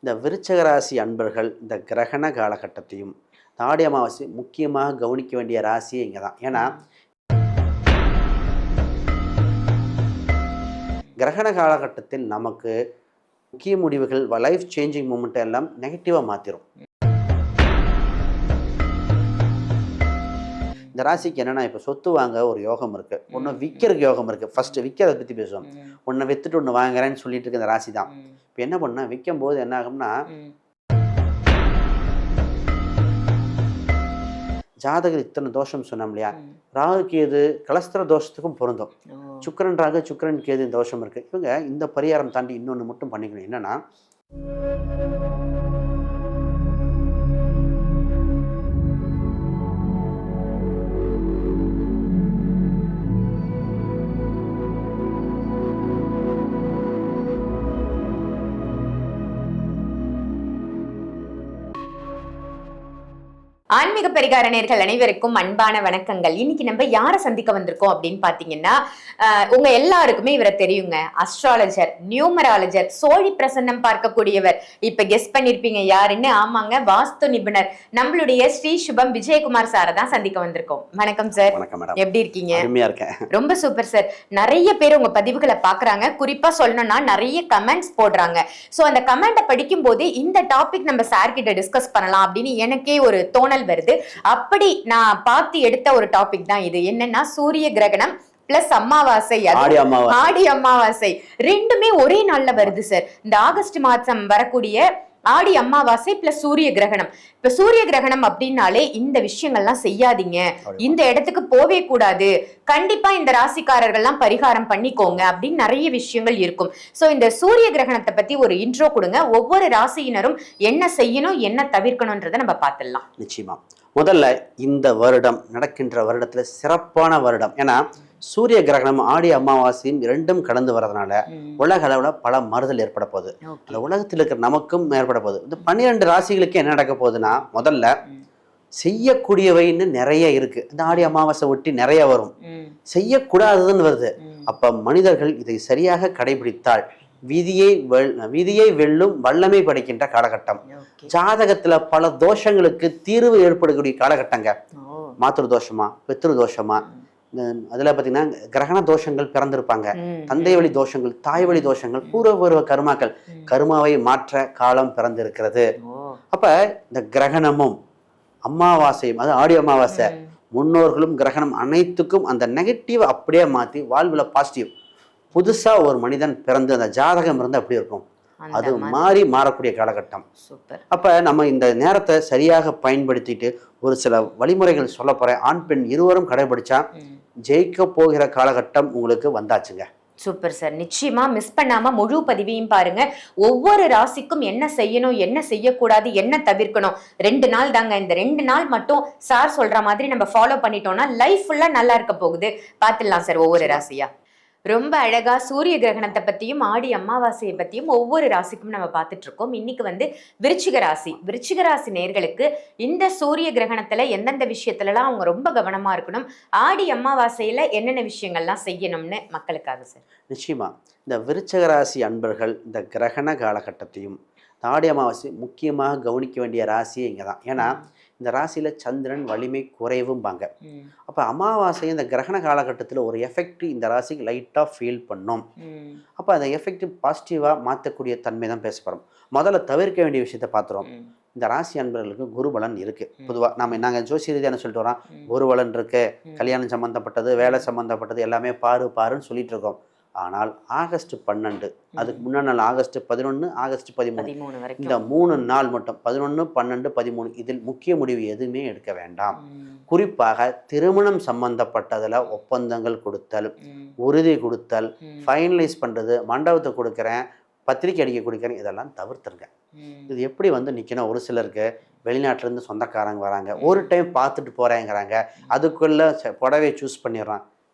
இந்த விருச்சக ராசி அன்பர்கள் இந்த கிரகண காலகட்டத்தையும் ஆடி அமாவாசை முக்கியமாக கவனிக்க வேண்டிய ராசியே இங்கே தான். ஏன்னா கிரகண காலகட்டத்தில் நமக்கு முக்கிய முடிவுகள் லைஃப் சேஞ்சிங் மூமெண்ட் எல்லாம் நெகட்டிவாக மாற்றிடும். இந்த ராசிக்கு என்னென்னா, இப்போ சொத்து வாங்க ஒரு யோகம் இருக்குது, ஒன்று விற்கிறதுக்கு யோகம் இருக்குது. ஃபஸ்ட்டு விற்கிறத பற்றி பேசுவோம். ஒன்றை விற்றுட்டு ஒன்று வாங்குறேன்னு சொல்லிட்டு இருக்க இந்த ராசி தான். இப்போ என்ன பண்ணால் விற்கும் போது என்ன ஆகும்னா, ஜாதகர் இத்தனை தோஷம் சொன்னோம் இல்லையா, ராகு கேது கலஸ்திர தோஷத்துக்கும் பொருந்தும். சுக்கிரன் ராகு சுக்கிரன் கேது இந்த தோஷம் இருக்குது. இவங்க இந்த பரிகாரம் தாண்டி இன்னொன்று மட்டும் பண்ணிக்கணும். என்னென்னா, ஆன்மீக பரிகார நேயர்கள் அனைவருக்கும் அன்பான வணக்கங்கள். இன்னைக்கு நம்ம யாரை சந்திக்க வந்திருக்கோம் அப்படின்னு பாத்தீங்கன்னா, உங்க எல்லாருக்குமே இவரை தெரியுங்க. அஸ்ட்ராலஜர், நியூமராலஜர், சோழி பிரசன்னம் பார்க்கக்கூடியவர். இப்ப கெஸ் பண்ணிருப்பீங்க யாருன்னு. ஆமாங்க, வாஸ்து நிபுணர் நம்மளுடைய ஸ்ரீ சுபம் விஜயகுமார் சாரை தான் சந்திக்க வந்திருக்கோம். வணக்கம் சார். எப்படி இருக்கீங்க? ரொம்ப சூப்பர் சார். நிறைய பேர் உங்க பதிவுகளை பாக்குறாங்க. குறிப்பா சொல்லணும்னா நிறைய கமெண்ட்ஸ் போடுறாங்க. சோ அந்த கமெண்ட்டை படிக்கும் போது இந்த டாபிக் நம்ம சார் கிட்ட டிஸ்கஸ் பண்ணலாம் அப்படின்னு எனக்கே ஒரு தோணல் வருது. அப்படி நான் பார்த்து எடுத்த ஒரு டாபிக் தான் இது. என்னன்னா, சூரிய கிரகணம் பிளஸ் அமாவாசை, ஆடி அமாவாசை ரெண்டுமே ஒரே நாள்ல வருது சார். இந்த ஆகஸ்ட் மாசம் வரக்கூடிய ஆடி அமாவாசை பிளஸ் சூரிய கிரகணம். இப்ப சூரிய கிரகணம் அப்படின்னாலே இந்த விஷயங்கள்லாம் செய்யாதீங்க, இந்த இடத்துக்கு போவே கூடாது, கண்டிப்பா இந்த ராசிக்காரர்கள்லாம் பரிகாரம் பண்ணிக்கோங்க அப்படின்னு நிறைய விஷயங்கள் இருக்கும். சோ இந்த சூரிய கிரகணத்தை பத்தி ஒரு இன்ட்ரோ கொடுங்க. ஒவ்வொரு ராசியினரும் என்ன செய்யணும், என்ன தவிர்க்கணும்ன்றதை நம்ம பார்த்துடலாம். நிச்சயமா. முதல்ல இந்த வருடம் நடக்கின்ற வருடத்துல சிறப்பான வருடம். ஏன்னா சூரிய கிரகணம் ஆடி அமாவாசையும் இரண்டும் கடந்து வர்றதுனால உலக அளவுல பல மாறுதல் ஏற்பட போகுது. அந்த உலகத்தில் இருக்கிற நமக்கும் ஏற்பட போகுது. இந்த 12 ராசிகளுக்கு என்ன நடக்க போகுதுன்னா, முதல்ல செய்யக்கூடியவைன்னு நிறைய இருக்கு. இந்த ஆடி அமாவாசை ஒட்டி நிறைய வரும், செய்யக்கூடாதுன்னு வருது. அப்ப மனிதர்கள் இதை சரியாக கடைபிடித்தால் விதியை வெல்லும் வல்லமை படைக்கின்ற காலகட்டம். ஜாதகத்துல பல தோஷங்களுக்கு தீர்வு ஏற்படக்கூடிய காலகட்டங்க. மாத்திரு தோஷமா, பித்ரு தோஷமா, அதுல பாத்தீங்கன்னா கிரகண தோஷங்கள் பிறந்திருப்பாங்க, தந்தை வழி தோஷங்கள், தாய் வழி தோஷங்கள், பூர்வ கர்மாக்கள், கர்மாவை மாற்ற காலம் பிறந்திருக்கிறது. அப்ப இந்த கிரகணமும் அமாவாசையும், அது ஆடி அமாவாசை, முன்னோர்களும் கிரகணம் அனைத்துக்கும் அந்த நெகட்டிவ் அப்படியே மாத்தி வாழ்வுல பாசிட்டிவ் புதுசா ஒரு மனிதன் பிறந்து அந்த ஜாதகம் இருந்து அப்படி இருக்கும், அது மாறக்கூடிய காலகட்டம். அப்ப நம்ம இந்த நேரத்தை சரியாக பயன்படுத்திட்டு ஒரு சில வழிமுறைகள் சொல்ல போறேன். ஆண் பெண் இருவரும் கடைபிடிச்சா ஜெயிக்க போகிற காலகட்டம் உங்களுக்கு வந்தாச்சுங்க. Super sir. நிச்சயமா மிஸ் பண்ணாம முழு பதிவையும் பாருங்க. ஒவ்வொரு ராசிக்கும் என்ன செய்யணும், என்ன செய்யக்கூடாது, என்ன தவிர்க்கணும். 2 நாள் தாங்க. இந்த 2 நாள் மட்டும் சார் சொல்ற மாதிரி நம்ம ஃபாலோ பண்ணிட்டோம்னா லைஃப் ஃபுல்லா நல்லா இருக்க போகுது. பாத்துடலாம் சார் ஒவ்வொரு ராசியா. ரொம்ப அழகா சூரிய கிரகணத்தை பத்தியும் ஆடி அமாவாசையை பத்தியும் ஒவ்வொரு ராசிக்கும் நம்ம பார்த்துட்டு இருக்கோம். இன்னைக்கு விருச்சிக ராசி நேயர்களுக்கு இந்த சூரிய கிரகணத்துல எந்தெந்த விஷயத்துலலாம் அவங்க ரொம்ப கவனமா இருக்கணும், ஆடி அமாவாசையில என்னென்ன விஷயங்கள்லாம் செய்யணும்னு மக்களுக்காக சார். நிச்சயமா இந்த விருச்சிக ராசி அன்பர்கள் இந்த கிரகண காலகட்டத்தையும் ஆடி அமாவாசை முக்கியமாக கவனிக்க வேண்டிய ராசியே இங்கே தான். ஏன்னா இந்த ராசியில் சந்திரன் வலிமை குறைவும்பாங்க. அப்போ அமாவாசை இந்த கிரகண காலகட்டத்தில் ஒரு எஃபெக்ட் இந்த ராசிக்கு லைட்டாக ஃபீல் பண்ணும். அப்போ அந்த எஃபெக்ட் பாசிட்டிவாக மாற்றக்கூடிய தன்மை தான் பேசப்படும். முதல்ல தவிர்க்க வேண்டிய விஷயத்தை பார்த்துருவோம். இந்த ராசி அன்பர்களுக்கு குருபலன் இருக்குது. பொதுவாக நாங்கள் ஜோசி ரீதியான சொல்லிட்டு வரோம், குருபலன் இருக்குது, கல்யாணம் சம்மந்தப்பட்டது, வேலை சம்மந்தப்பட்டது எல்லாமே பாருன்னு சொல்லிட்டு இருக்கோம். ஆனால் ஆகஸ்ட் 12, அதுக்கு முன்னாடி நாள் ஆகஸ்ட் 11, ஆகஸ்ட் 13, இந்த 3 நாள் மட்டும் 11, 12, 13 இதில் முக்கிய முடிவு எதுவுமே எடுக்க வேண்டாம். குறிப்பாக திருமணம் சம்பந்தப்பட்டதுல ஒப்பந்தங்கள் கொடுத்தல், உறுதி கொடுத்தல், ஃபைனலைஸ் பண்றது, மண்டபத்தை கொடுக்குறேன், பத்திரிக்கை அடிக்க கொடுக்குறேன், இதெல்லாம் தவிர்த்துருங்க. இது எப்படி நிற்கணும், ஒரு சிலருக்கு வெளிநாட்டிலேருந்து சொந்தக்காரங்க வராங்க, ஒரு டைம் பார்த்துட்டு போகிறேங்கிறாங்க, அதுக்குள்ளே புடவை சூஸ் பண்ணிடுறான்.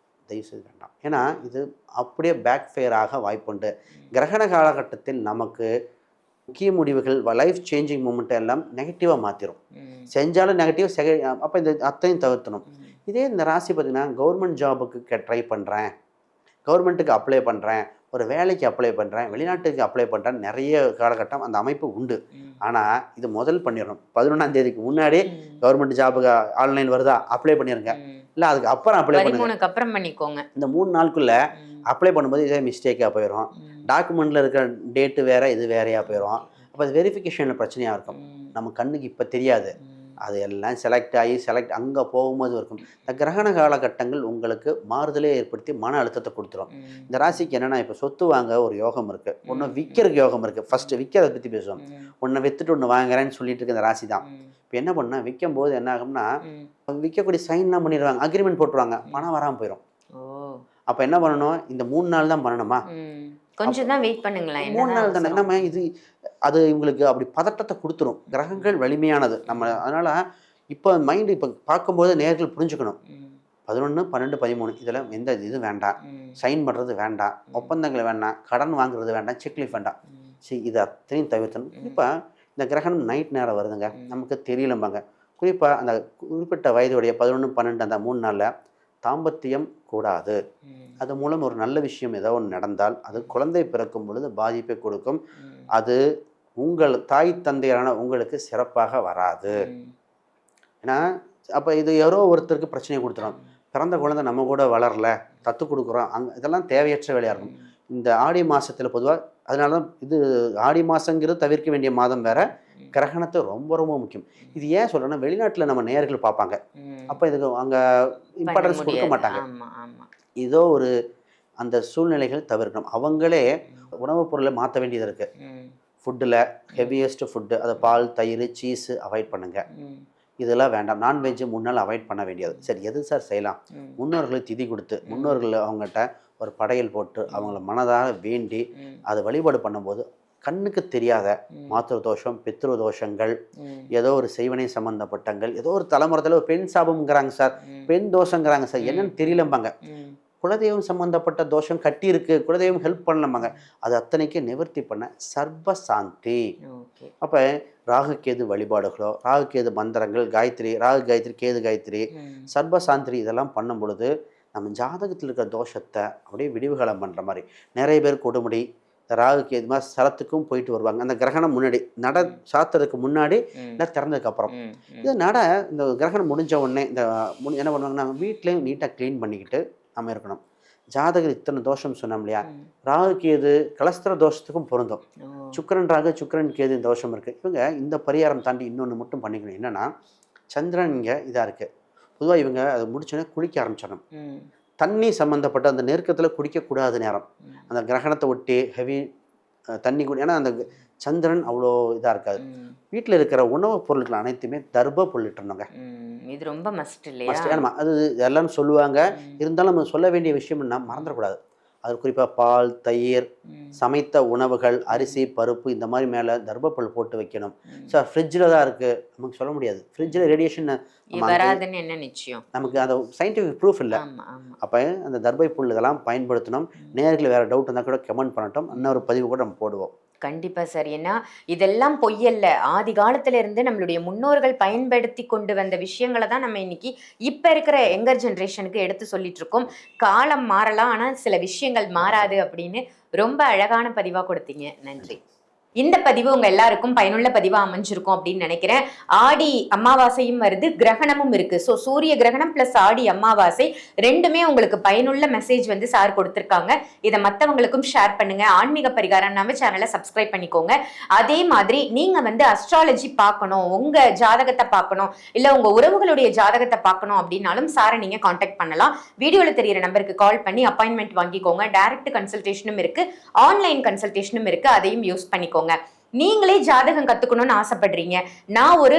தயவுசெய்து வேண்டாம். ஏன்னா இது அப்படியே பேக் ஃபயர் ஆக வாய்ப்புண்டு. கிரகண காலகட்டத்தில் நமக்கு முக்கிய முடிவுகள் லைஃப் சேஞ்சிங் மூமெண்ட் எல்லாம் நெகட்டிவாக மாற்றிடும். செஞ்சாலும் நெகட்டிவ் அப்போ இந்த அத்தையும் தவிர்த்தணும். இதே இந்த ராசி பார்த்திங்கன்னா, கவர்மெண்ட் ஜாபுக்கு ட்ரை பண்ணுறேன், கவர்மெண்ட்டுக்கு அப்ளை பண்ணுறேன், ஒரு வேலைக்கு அப்ளை பண்ணுறேன், வெளிநாட்டுக்கு அப்ளை பண்ணுறேன், நிறைய காலகட்டம் அந்த அமைப்பு உண்டு. ஆனால் இது முதல் பண்ணிடணும். 11ஆம் தேதிக்கு முன்னாடி கவர்மெண்ட் ஜாபுக்கு ஆன்லைன் வருதா, அப்ளை பண்ணிடுங்க. இல்லை அதுக்கு அப்புறம் அப்ளை பண்ணுங்க. அப்புறம் பண்ணிக்கோங்க. இந்த 3 நாளுக்குள்ளே அப்ளை பண்ணும்போது இதே மிஸ்டேக்காக போயிடும். டாக்குமெண்ட்டில் இருக்கிற டேட்டு வேறு, இது வேறையாக போயிடும். அப்போ அது வெரிஃபிகேஷனில் பிரச்சனையாக இருக்கும். நம்ம கண்ணுக்கு இப்போ தெரியாது. அது எல்லாம் செலக்ட் அங்கே போகும்போது இருக்கும். இந்த கிரகண காலகட்டங்கள் உங்களுக்கு மாறுதலே ஏற்படுத்தி மன அழுத்தத்தை கொடுத்துரும். இந்த ராசிக்கு என்னென்னா, இப்போ சொத்து வாங்க ஒரு யோகம் இருக்குது, ஒன்று விற்கிறதுக்கு யோகம் இருக்குது. ஃபஸ்ட்டு விற்கிறத பற்றி பேசுவோம். ஒன்று விற்றுட்டு ஒன்று வாங்குறேன்னு சொல்லிட்டு இருக்க இந்த ராசி தான். இப்போ என்ன பண்ணால் விற்கும் போது என்ன ஆகும்னா, விற்கக்கூடிய சைன்லாம் பண்ணிடுவாங்க, அக்ரிமெண்ட் போட்டுருவாங்க, பணம் வராமல் போயிடும். அப்போ என்ன பண்ணணும், இந்த 3 நாள் தான் பண்ணணுமா, கொஞ்சம் தான் வெயிட் பண்ணுங்களேன், 3 நாள் தானே. நம்ம இது அது இவங்களுக்கு அப்படி பதட்டத்தை கொடுத்துரும். கிரகங்கள் வலிமையானது நம்ம. அதனால் இப்போ மைண்டு இப்போ பார்க்கும்போது நேர்கள் புரிஞ்சுக்கணும். 11, 12, 13 இதில் எந்த இது வேண்டாம், சைன் பண்ணுறது வேண்டாம், ஒப்பந்தங்கள் வேண்டாம், கடன் வாங்குறது வேண்டாம், செக்லீஃப் வேண்டாம். சரி, இது அத்தனையும் தவிர்த்தணும். குறிப்பாக இந்த கிரகணம் நைட் நேரம் வருதுங்க, நமக்கு தெரியலம்பாங்க. குறிப்பாக அந்த குறிப்பிட்ட வயதுடைய 11, 12 அந்த 3 நாளில் தாம்பத்தியம் கூடாது. அது மூலம் ஒரு நல்ல விஷயம் ஏதோ ஒன்று நடந்தால் அது குழந்தை பிறக்கும் பொழுது பாதிப்பை கொடுக்கும். அது உங்கள் தாய் தந்தையரான உங்களுக்கு சிறப்பாக வராது. ஏன்னா அப்போ இது யாரோ ஒருத்தருக்கு பிரச்சனையை கொடுத்துரும். பிறந்த குழந்தை நம்ம கூட வளரல, தத்து கொடுக்குறோம், இதெல்லாம் தேவையற்ற வேலையாக இருக்கும். இந்த ஆடி மாதத்தில் பொதுவாக அதனால தான் இது ஆடி மாதங்கிறது தவிர்க்க வேண்டிய மாதம் வேற. கிரகணத்தை ரொம்ப ரொம்ப முக்கியம். இது ஏன் சொல்கிறேன்னா, வெளிநாட்டில் நம்ம நேயர்கள் பார்ப்பாங்க, அப்போ இதுக்கு அங்கே இம்பார்ட்டன்ஸ் கொடுக்க மாட்டாங்க. ஏதோ ஒரு அந்த சூழ்நிலைகள் தவிர்க்கணும். அவங்களே உணவுப் பொருளை மாற்ற வேண்டியது இருக்குது. ஃபுட்டில் ஹெவியஸ்ட் ஃபுட்டு, அதை பால், தயிர், சீஸு அவாய்ட் பண்ணுங்கள். இதெல்லாம் வேண்டாம். நான்வெஜ்ஜு 3 நாள் அவாய்ட் பண்ண வேண்டியது. சரி, எது சார் செய்யலாம்? முன்னோர்களுக்கு திதி கொடுத்து, முன்னோர்கள் அவங்ககிட்ட ஒரு படையல் போட்டு அவங்கள மனதாக வேண்டி அதை வழிபாடு பண்ணும்போது கண்ணுக்கு தெரியாத மாத்திரு தோஷம், பித்ரு தோஷங்கள், ஏதோ ஒரு செய்வனை சம்பந்தப்பட்டங்கள், ஏதோ ஒரு தலைமுறையில் ஒரு பெண் சாபம்ங்கிறாங்க சார், பெண் தோஷங்கிறாங்க சார், என்னன்னு தெரியலம்பாங்க. குலதெய்வம் சம்பந்தப்பட்ட தோஷம் கட்டி இருக்கு, குலதெய்வம் ஹெல்ப் பண்ணலம்பாங்க. அது அத்தனைக்கு நிவர்த்தி பண்ண சர்வசாந்தி. அப்போ ராகு கேது வழிபாடுகளோ, ராகு கேது மந்திரங்கள், காயத்ரி, ராகு காயத்ரி, கேது காயத்ரி, சர்வசாந்திரி இதெல்லாம் பண்ணும் பொழுது நம்ம ஜாதகத்தில் இருக்கிற தோஷத்தை அப்படியே விடிவுகாலம் பண்ணுற மாதிரி. நிறைய பேர் கொடுமுடி, இந்த ராகுக்கு இது மாதிரி ஸ்தலத்துக்கும் போயிட்டு வருவாங்க. அந்த கிரகணம் முன்னாடி நட சாத்துறதுக்கு முன்னாடி, இல்லை திறந்ததுக்கு அப்புறம். இது நட இந்த கிரகணம் முடிஞ்ச உடனே இந்த என்ன பண்ணுவாங்கன்னா, வீட்லேயும் நீட்டாக க்ளீன் பண்ணிக்கிட்டு நம்ம இருக்கணும். ஜாதகர் இத்தனை தோஷம் சொன்னோம் இல்லையா, ராகு கேது கலஸ்திர தோஷத்துக்கும் பொருந்தும். சுக்கிரன் ராகு, சுக்கிரன் கேது தோஷம் இருக்குது. இவங்க இந்த பரிகாரம் தாண்டி இன்னொன்று மட்டும் பண்ணிக்கணும். என்னென்னா, சந்திரன் இங்கே இதாக இருக்குது. பொதுவாக இவங்க அதை முடிச்சோன்னே குளிக்க ஆரம்பிச்சிடணும். தண்ணி சம்மந்தப்பட்ட அந்த நெருக்கத்தில் குடிக்கக்கூடாது நேரம். அந்த கிரகணத்தை ஒட்டி ஹெவி தண்ணி ஏன்னா அந்த சந்திரன் அவ்வளோ இதாக இருக்காது. வீட்டில் இருக்கிற உணவுப் பொருட்கள் அனைத்துமே தர்ப பொருளிட்டுருணுங்க. இது ரொம்ப மஸ்ட் இல்லையா? அது எல்லாரும் சொல்லுவாங்க. இருந்தாலும் நம்ம சொல்ல வேண்டிய விஷயம்னா மறந்துடக்கூடாது. அது குறிப்பாக பால், தயிர், சமைத்த உணவுகள், அரிசி, பருப்பு இந்த மாதிரி மேலே தர்பப்பல் போட்டு வைக்கணும். சார் ஃப்ரிட்ஜில் தான் இருக்குது, நமக்கு சொல்ல முடியாது. ஃப்ரிட்ஜில் ரேடியேஷன் வராதுன்னு என்ன நிச்சயம்? நமக்கு அந்த சயின்டிஃபிக் ப்ரூஃப் இல்லை. அப்போ அந்த தர்பை புல் இதெல்லாம் பயன்படுத்தணும். நேரில் வேறு டவுட் இருந்தால் கூட கமெண்ட் பண்ணட்டும், இன்னொரு பதிவு கூட நம்ம போடுவோம். கண்டிப்பா சார். ஏன்னா இதெல்லாம் பொய்யல்ல, ஆதி காலத்துல இருந்து நம்மளுடைய முன்னோர்கள் பயன்படுத்தி கொண்டு வந்த விஷயங்களை தான் நம்ம இன்னைக்கு இப்ப இருக்கிற யங்கர் ஜென்ரேஷனுக்கு எடுத்து சொல்லிட்டு இருக்கோம். காலம் மாறலாம், ஆனா சில விஷயங்கள் மாறாது அப்படின்னு ரொம்ப அழகான பதிவா கொடுத்தீங்க. நன்றி. இந்த பதிவு உங்க எல்லாருக்கும் பயனுள்ள பதிவா அமைஞ்சிருக்கும் அப்படின்னு நினைக்கிறேன். ஆடி அமாவாசையும் வருது, கிரகணமும் இருக்கு. ஸோ சூரிய கிரகணம் பிளஸ் ஆடி அமாவாசை ரெண்டுமே உங்களுக்கு பயனுள்ள மெசேஜ் வந்து சார் கொடுத்துருக்காங்க. இதை மற்றவங்களுக்கும் ஷேர் பண்ணுங்க. ஆன்மீக பரிகாரம் நம்ம சேனலை சப்ஸ்கிரைப் பண்ணிக்கோங்க. அதே மாதிரி நீங்க வந்து அஸ்ட்ராலஜி பார்க்கணும், உங்க ஜாதகத்தை பார்க்கணும், இல்ல உங்க உறவுகளுடைய ஜாதகத்தை பார்க்கணும் அப்படின்னாலும் சாரை நீங்க கான்டாக்ட் பண்ணலாம். வீடியோல தெரியிற நம்பருக்கு கால் பண்ணி அப்பாயின்மெண்ட் வாங்கிக்கோங்க. டைரக்ட் கன்சல்டேஷனும் இருக்கு, ஆன்லைன் கன்சல்டேஷனும் இருக்கு, அதையும் யூஸ் பண்ணிக்கோங்க. நீங்களே ஜாதகம் கத்துக்கணும்னு ஆசைப்படுறீங்க, நான் ஒரு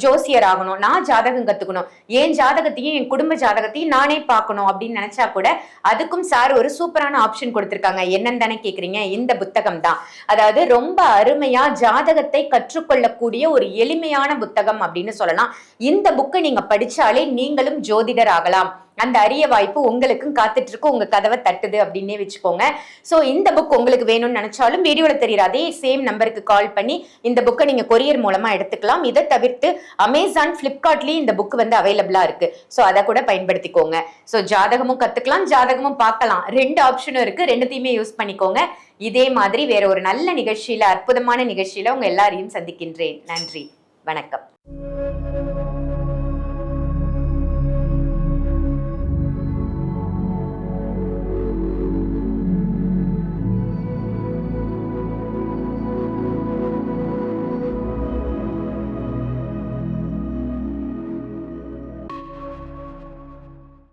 ஜோசியர் ஆகணும், நான் ஜாதகம் கத்துக்கணும், என் ஜாதகத்தையும் என் குடும்ப ஜாதகத்தையும் நானே பார்க்கணும் அப்படின்னு நினைச்சா கூட அதுக்கும் சார் ஒரு சூப்பரான ஆப்ஷன் கொடுத்திருக்காங்க. என்னன்னு தானே கேக்குறீங்க? இந்த புத்தகம் தான். அதாவது ரொம்ப அருமையா ஜாதகத்தை கற்றுக்கொள்ளக்கூடிய ஒரு எளிமையான புத்தகம் அப்படின்னு சொல்லலாம். இந்த புக்கை நீங்க படிச்சாலே நீங்களும் ஜோதிடர் ஆகலாம். அந்த அரிய வாய்ப்பு உங்களுக்கும் காத்துட்டு இருக்கு, உங்க கதவை தட்டுது அப்படின்னே வச்சுக்கோங்க. ஸோ இந்த புக் உங்களுக்கு வேணும்னு நினைச்சாலும் வீடியோல தெரியுற அதே சேம் நம்பருக்கு கால் பண்ணி இந்த புக்கை நீங்க கொரியர் மூலமா எடுத்துக்கலாம். இதை தவிர்த்து அமேசான், பிளிப்கார்ட்லயும் இந்த புக் வந்து அவைலபிளா இருக்கு. ஸோ அதை கூட பயன்படுத்திக்கோங்க. ஸோ ஜாதகமும் கத்துக்கலாம், ஜாதகமும் பார்க்கலாம், 2 ஆப்ஷனும் இருக்கு. 2த்தையுமே யூஸ் பண்ணிக்கோங்க. இதே மாதிரி வேற ஒரு நல்ல நிகழ்ச்சியில, அற்புதமான நிகழ்ச்சியில உங்க எல்லாரையும் சந்திக்கின்றேன். நன்றி, வணக்கம்.